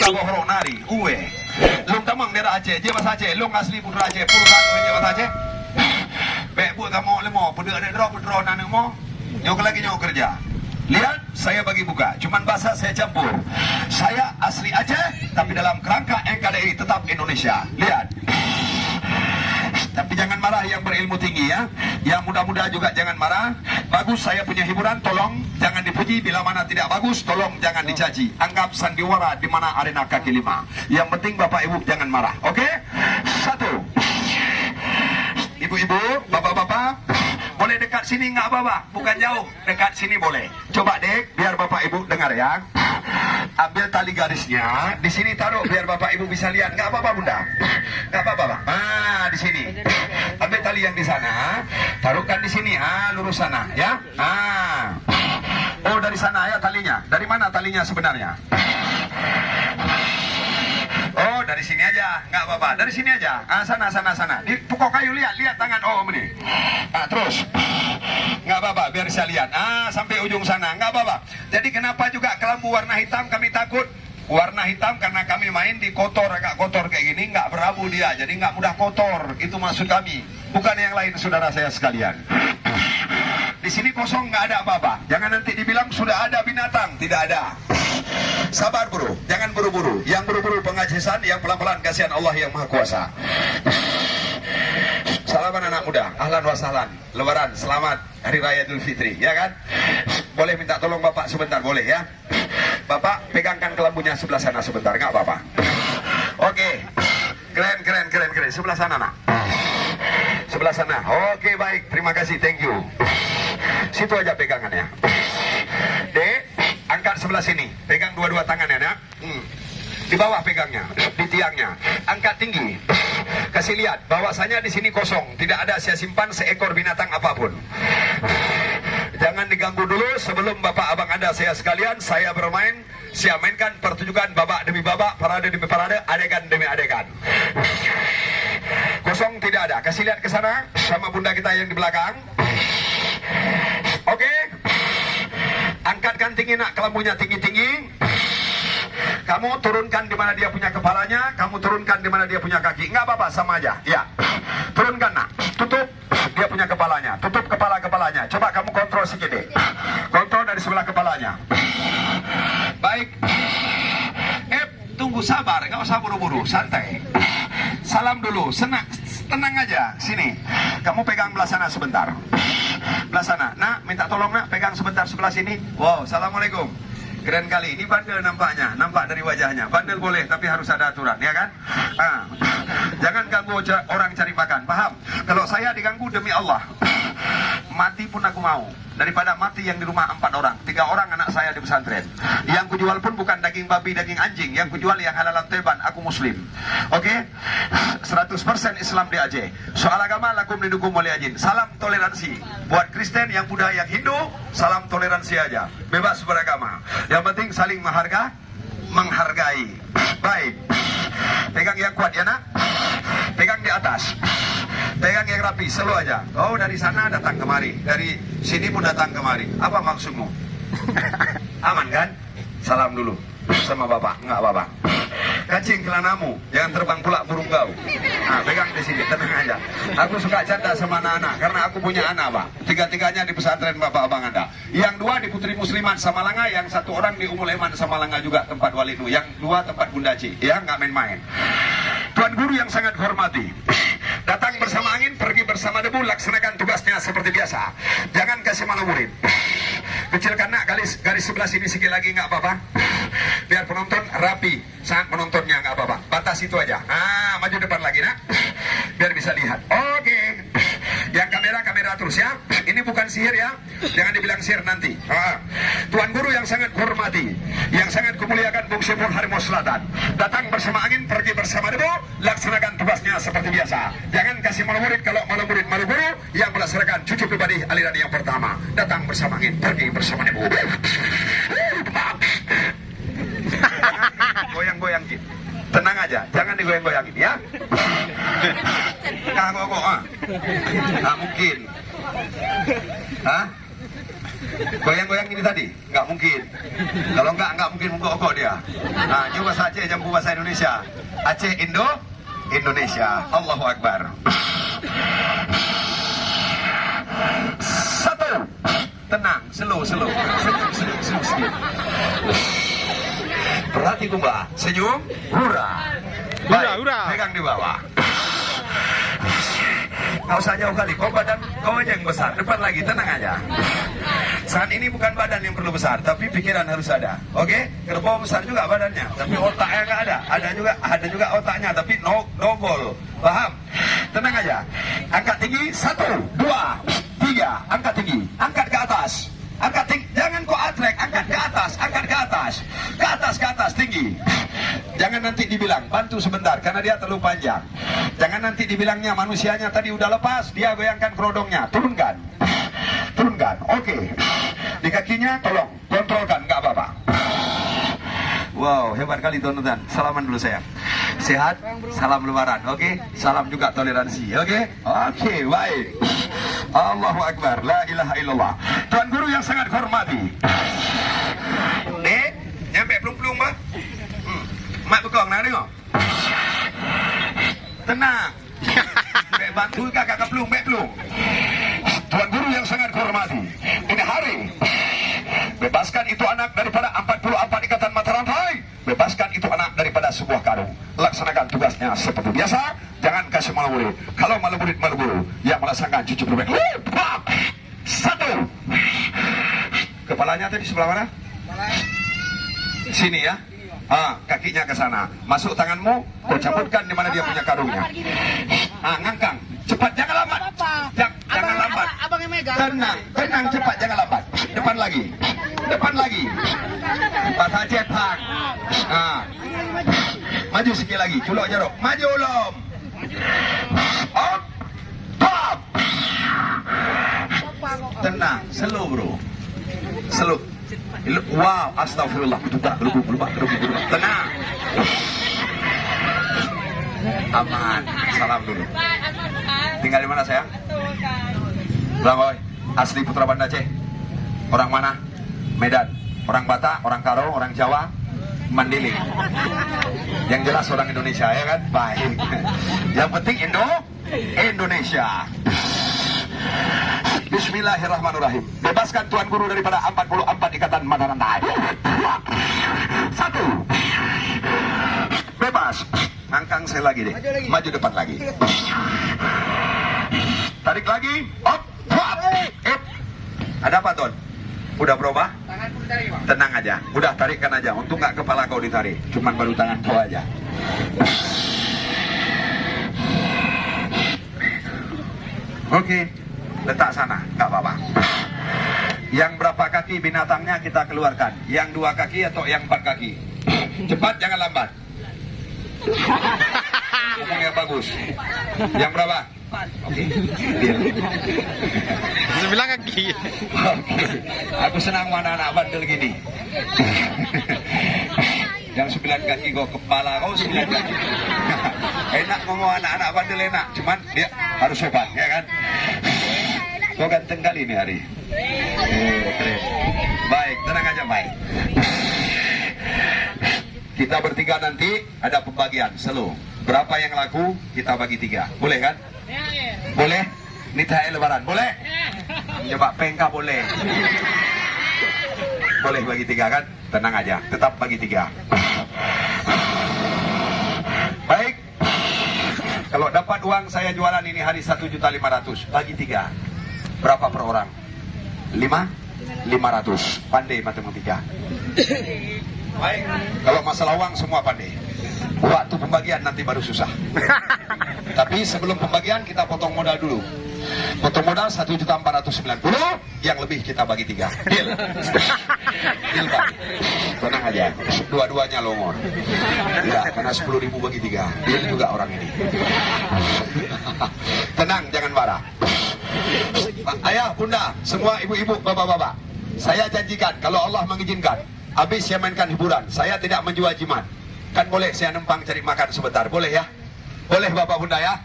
Buta bohong nari, uwe. Lung tamang daerah Aceh, je bahasa Aceh. Lung asli pura Aceh, purusan je bahasa Aceh. Baik buat kamu lemo, pedek pedro nanu mo. Nyok lagi nyok kerja. Lihat, saya bagi buka. Cuman bahasa saya campur. Saya asli Aceh, tapi dalam kerangka NKRI tetap Indonesia. Lihat. Tapi jangan marah yang berilmu tinggi ya. Yang muda-muda juga jangan marah. Bagus saya punya hiburan, tolong jangan dipuji. Bila mana tidak bagus, tolong jangan dicaci. Anggap sandiwara di mana arena kaki lima. Yang penting Bapak Ibu jangan marah. Oke? Satu. Ibu-ibu, bapak-bapak, boleh dekat sini nggak apa-apa? Bukan jauh, dekat sini boleh. Coba dek, biar Bapak Ibu dengar ya. Ambil tali garisnya, di sini taruh biar Bapak Ibu bisa lihat. Nggak apa-apa Bunda, nggak apa-apa. Ah, di sini. Ambil tali yang di sana, taruhkan di sini. Ah, lurus sana, ya. Ah. Oh, dari sana ya talinya. Dari mana talinya sebenarnya? Oh, dari sini aja, nggak apa-apa. Dari sini aja. Ah, sana. Di pokok kayu lihat tangan Om ini. Ah, terus. Nggak apa-apa, biar saya lihat. Ah, sampai ujung sana, nggak apa-apa. Jadi kenapa juga kelambu warna hitam kami takut? Warna hitam karena kami main di kotor, agak kotor kayak gini, nggak berabu dia, jadi nggak mudah kotor. Itu maksud kami, bukan yang lain, saudara saya sekalian. Di sini kosong, nggak ada apa-apa. Jangan nanti dibilang sudah ada binatang, tidak ada. Sabar bro, jangan buru-buru. Yang buru-buru pengajian, yang pelan-pelan kasihan Allah yang Maha Kuasa. Salaman anak muda, ahlan wa sahlan. Lebaran, selamat Hari Raya Idul Fitri, ya kan? Boleh minta tolong Bapak sebentar, boleh ya? Bapak pegangkan kelambunya sebelah sana sebentar, nggak apa-apa. Oke, keren. Sebelah sana nak. Sebelah sana. Oke, baik, terima kasih, thank you. Situ aja pegangannya. Dek, angkat sebelah sini, pegang dua-dua tangannya nak. Di bawah pegangnya, di tiangnya, angkat tinggi. Kasih lihat bahwasanya di sini kosong, tidak ada saya simpan seekor binatang apapun. Jangan diganggu dulu sebelum bapak abang anda saya sekalian saya bermain. Saya mainkan pertunjukan babak demi babak, parade demi parade, adegan demi adegan. Kosong tidak ada. Kasih lihat ke sana sama bunda kita yang di belakang. Oke. Angkatkan tinggi nak, kelambunya tinggi-tinggi. Kamu turunkan di mana dia punya kepalanya, kamu turunkan di mana dia punya kaki. Nggak apa-apa, sama aja. Ya. Turunkan nak. Tutup dia punya kepalanya. Tutup kepalanya. Coba kamu kontrol sedikit deh. Kontrol dari sebelah kepalanya. Baik. Tunggu sabar, nggak usah buru-buru, santai. Salam dulu, tenang aja. Sini. Kamu pegang belah sana sebentar. Belah sana. Nak, minta tolong nak, pegang sebentar sebelah sini. Wow, assalamualaikum. Keren kali, ini bandel nampaknya, nampak dari wajahnya. Bandel boleh, tapi harus ada aturan, ya kan? Jangan ganggu orang cari makan, paham? Kalau saya diganggu demi Allah, mati pun aku mau. Daripada mati yang di rumah 4 orang, 3 orang anak saya di pesantren. Yang kujual pun bukan daging babi, daging anjing. Yang kujual yang halalan teban, aku muslim. Oke? 100% Islam di Aceh. Soal agama, lakum didukum oleh ajin. Salam toleransi. Buat Kristen, yang Buddha, yang Hindu, salam toleransi aja. Bebas beragama. Yang penting saling menghargai. Baik. Pegang yang kuat ya nak. Pegang di atas. Pegang yang rapi, selalu aja. Oh, dari sana datang kemari, dari sini pun datang kemari. Apa maksudmu? Aman kan? Salam dulu sama bapak, nggak apa-apa. Kacing celanamu, jangan terbang pula burung gau. Nah, pegang di sini, tenang aja. Aku suka canda sama anak-anak, karena aku punya anak, Pak. 3-3-nya di pesantren bapak abang anda. Yang 2 di Putri Muslimat Samalanga, yang 1 orang di Umul Eman Samalanga juga tempat Walidu. Yang 2 tempat Bunda Ci, ya nggak main-main. Tuan guru yang sangat hormati, datang bersama angin, pergi bersama debu, laksanakan tugasnya seperti biasa. Jangan kasih malu murid. Kecilkan nak garis sebelah sini sekali lagi, nggak apa-apa. Biar penonton rapi, sangat penontonnya nggak apa-apa. Batas itu aja. Maju depan lagi nak, biar bisa lihat. Oke. Yang kamera terus ya. Ini bukan sihir ya. Jangan dibilang sihir nanti. Tuan guru yang sangat hormati, yang sangat kemuliakan Bung Sipur Harimau Selatan, datang bersama angin, pergi bersama debu, laksanakan tugasnya seperti biasa. Jangan kasih malu murid. Kalau malu murid malu guru, yang melaksanakan cucu pribadi aliran yang pertama, datang bersama angin, pergi bersama debu. Goyang-goyang gitu. Tenang aja, jangan digoyang-goyangin ya. Nggak mungkin. Goyang-goyang ini tadi? Nggak mungkin. Kalau nggak mungkin menggok-gok dia. Nah, coba bahasa Aceh jambu bahasa Indonesia. Aceh Indonesia. Allahu Akbar. 1. Tenang, slow. Senyum sedikit. Berhati kumbah. Senyum. Hura. Baik, pegang di bawah. Nggak usah jauh kali, kau badan kau aja yang besar. Depan lagi, tenang aja. Saat ini bukan badan yang perlu besar, tapi pikiran harus ada. Oke? Kerbau besar juga badannya, tapi otaknya nggak ada. Ada juga otaknya, tapi no goal. Paham? Tenang aja. Angkat tinggi, 1, 2, 3. Angkat tinggi, angkat ke atas. Angkat tinggi, jangan kau atrek, angkat ke atas, ke atas, tinggi. Jangan nanti dibilang, bantu sebentar, karena dia terlalu panjang. Jangan nanti dibilangnya manusianya tadi udah lepas, dia goyangkan kerodongnya, turunkan. Oke. Di kakinya tolong, kontrolkan, nggak apa-apa. Wow, hebat kali tuan-tuan. Salaman dulu sayang. Sehat, salam lebaran, oke? Salam juga toleransi, oke? Oke, baik. Allahu Akbar, la ilaha illallah. Tuan guru yang sangat hormati. Dek, nyampe pelung-pelung bah? Mak bekong nak tengok. Tenang. Bek bantu kakak pelung, bek pelung. Tuan guru yang sangat hormati. Ini hari. Bebaskan itu anak daripada 44 ikatan mata rantai. Bebaskan itu anak daripada sebuah karung. Laksanakan tugasnya seperti biasa. Jangan kasih malu murid. Kalau malu murid malu guru. Yang melaksanakan cucu berbaik. 1. Kepalanya tadi sebelah mana? Sini ya. Kakinya ke sana. Masuk tanganmu, kau cabutkan di mana dia punya karungnya. Ngangkang. Cepat, jangan lambat. Jangan lambat. Tenang, cepat, jangan lambat. Depan lagi. Pas Aceh Pang. Maju sikit lagi, culok jaruk. Maju ulom. Top. Tenang, slow bro. Slow. Wow, astagfirullah. Lupa. Tenang. Aman. Salam dulu. Tinggal di mana sayang? Belangoy. Asli Putra Banda Aceh. Orang mana? Medan. Orang Batak, orang Karo, orang Jawa, Mandailing. Yang jelas orang Indonesia ya kan? Baik. Yang penting Indonesia. Bismillahirrahmanirrahim. Bebaskan Tuan Guru daripada 44 ikatan mata rantai. 1. Bebas. Angkang saya lagi deh. Maju depan lagi. Tarik lagi. Up. Ada apa Ton? Udah berubah? Tenang aja. Udah tarikkan aja. Untuk nggak kepala kau ditarik. Cuman baru tangan kau aja. Oke. Letak sana. Nggak apa-apa. Yang berapa kaki binatangnya kita keluarkan. Yang 2 kaki atau yang 4 kaki. Cepat, jangan lambat. Ngomong yang bagus. Yang berapa? Oke. 9 kaki. Aku senang mana anak bandel gini. Yang 9 kaki kau kepala kau 9 kaki. Enak ngomong anak-anak bandel enak. Cuman dia harus hebat ya kan. Kau ganteng kali ini hari. Keren. Baik, tenang aja baik. Kita bertiga nanti ada pembagian selo. Berapa yang laku kita bagi 3. Boleh kan? Boleh? Ini THR lebaran. Boleh? Coba pengka boleh. Boleh bagi 3 kan? Tenang aja. Tetap bagi 3. Baik. Kalau dapat uang saya jualan ini hari 1.500.000. Bagi 3. Berapa per orang? 500. Pandai matematika. Baik. Kalau masalah uang semua pandai. Waktu pembagian nanti baru susah. Tapi sebelum pembagian kita potong modal dulu. Potong modal 1.490.000. Yang lebih kita bagi 3. Deal. Deal Pak. Tenang aja. Dua-duanya longor. Ya, karena 10.000 bagi 3. Deal juga orang ini. Tenang, jangan marah. Ayah, bunda, semua ibu-ibu, bapak-bapak, saya janjikan kalau Allah mengizinkan, habis saya mainkan hiburan, saya tidak menjual jimat. Kan boleh saya numpang cari makan sebentar, boleh ya? Boleh bapak bunda ya?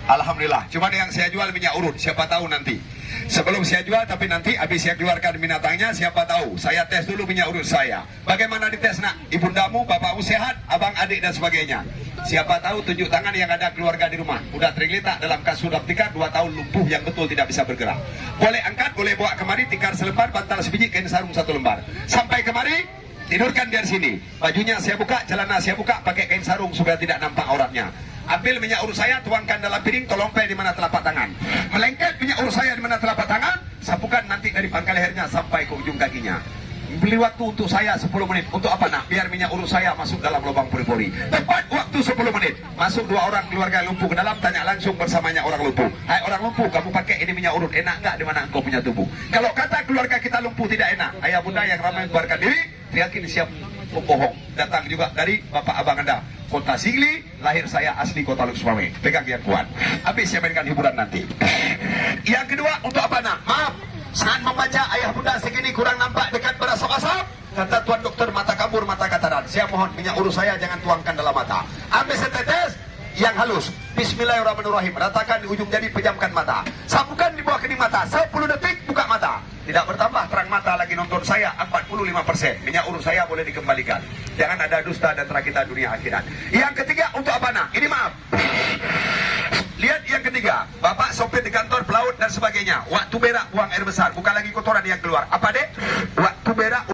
Alhamdulillah. Cuma yang saya jual minyak urut, siapa tahu nanti. Sebelum saya jual, tapi nanti habis saya keluarkan binatangnya, siapa tahu. Saya tes dulu minyak urut saya. Bagaimana dites nak? Ibundamu, bapakmu sehat, abang, adik dan sebagainya. Siapa tahu tunjuk tangan yang ada keluarga di rumah. Udah tergeletak dalam kasur daptika 2 tahun lumpuh yang betul tidak bisa bergerak. Boleh angkat, boleh bawa kemari, tikar selembar, bantal sebiji, kain sarung 1 lembar. Sampai kemari, tidurkan dari sini. Bajunya saya buka, celana saya buka, pakai kain sarung supaya tidak nampak auratnya. Ambil minyak urut saya, tuangkan dalam piring, tolongpai di mana telapak tangan. Melengket minyak urut saya di mana telapak tangan, sapukan nanti dari pangkal lehernya sampai ke ujung kakinya. Beli waktu untuk saya 10 menit. Untuk apa nak? Biar minyak urut saya masuk dalam lubang pori-pori. Tepat waktu 10 menit. Masuk 2 orang keluarga lumpuh ke dalam, tanya langsung bersamanya orang lumpuh. Hai orang lumpuh, kamu pakai ini minyak urut, enak enggak di mana engkau punya tubuh? Kalau kata keluarga kita lumpuh tidak enak, ayah bunda yang ramai membuarkan diri, yakin siap bohong. Datang juga dari bapak abang anda, kota Sigli, lahir saya asli kota Luxmame. Pegang yang kuat. Habis saya mainkan hiburan nanti. Yang kedua, untuk apa nak? Maaf, saat membaca ayah bunda segini kurang nampak dekat berasap-asap. Kata tuan dokter, mata kabur, mata kataran. Saya mohon minyak urut saya jangan tuangkan dalam mata. Ambil setetes yang halus. Bismillahirrahmanirrahim. Ratakan di ujung jari, pejamkan mata. Sapukan di bawah kening mata. 10 detik buka mata. Tidak bertambah terang mata lagi nonton saya 45%. Minyak urut saya boleh dikembalikan. Jangan ada dusta dan rakita dunia akhirat. Yang ketiga, untuk apa nak? Ini maaf. Lihat yang ketiga, bapak sopir di kantor, pelaut dan sebagainya. Waktu berak buang air besar, bukan lagi kotoran yang keluar. Apa dek? Waktu berak